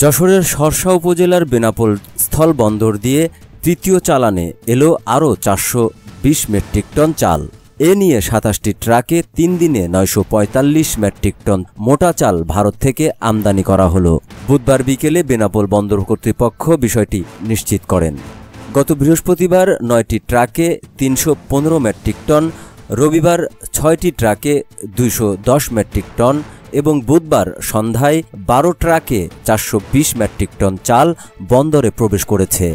যশোরের শর্ষা উপজেলার বেনাপোল স্থলবন্দর দিয়ে তৃতীয় চালানে এলো আরও ৪২০ মেট্রিক টন চাল। এ নিয়ে ২৭টি ট্রাকে ৩ দিনে ৯৪৫ মেট্রিক টন মোটা চাল ভারত থেকে আমদানি করা হলো। বুধবার বিকেলে বেনাপোল বন্দর কর্তৃপক্ষ বিষয়টি নিশ্চিত করেন। গত বৃহস্পতিবার ৯টি ট্রাকে ৩১৫ মেট্রিক টন, রবিবার ৬টি ট্রাকে ২১০ মেট্রিক টন এবং বুধবার সন্ধ্যায় ১২ ট্রাকে ৪২০ মেট্রিক টন চাল বন্দরে প্রবেশ করেছে।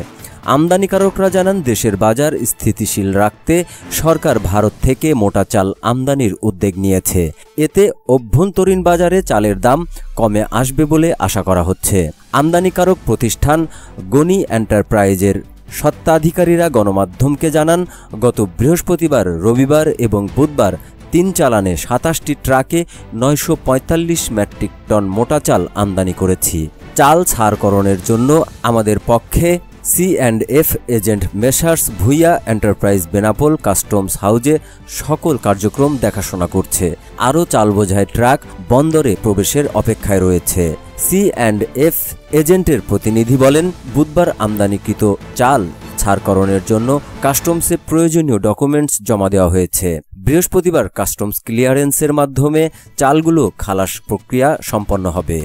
আমদানিকারকরা জানান, দেশের বাজার স্থিতিশীল রাখতে সরকার ভারত থেকে মোটা চাল আমদানির উদ্যোগ নিয়েছে। এতে অভ্যন্তরীণ বাজারে চালের দাম কমে আসবে বলে আশা করা হচ্ছে। আমদানিকারক প্রতিষ্ঠান গনি এন্টারপ্রাইজের স্বত্বাধিকারীরা গণমাধ্যমকে জানান, গত বৃহস্পতিবার, রবিবার এবং বুধবার ৩ চালানে ২৭টি ট্রাকে ৯৪৫ মেট্রিক টন মোটা চাল আমদানি করেছি। চাল ছাড়করণের জন্য আমাদের পক্ষে C&F agent Messrs Bhuiya enterprise Benapole customs হাউজে সকল কার্যক্রম দেখাশোনা করছে। আরও চাল বোঝাই ট্রাক বন্দরে প্রবেশের অপেক্ষায় রয়েছে। C&F এজেন্টের প্রতিনিধি বলেন, বুধবার আমদানিকৃত চাল ছাড়করণের জন্য কাস্টমসে প্রয়োজনীয় ডকুমেন্টস জমা দেওয়া হয়েছে। বৃহস্পতিবার কাস্টমস ক্লিয়ারেন্সের মাধ্যমে চালগুলো খালাস প্রক্রিয়া সম্পন্ন হবে।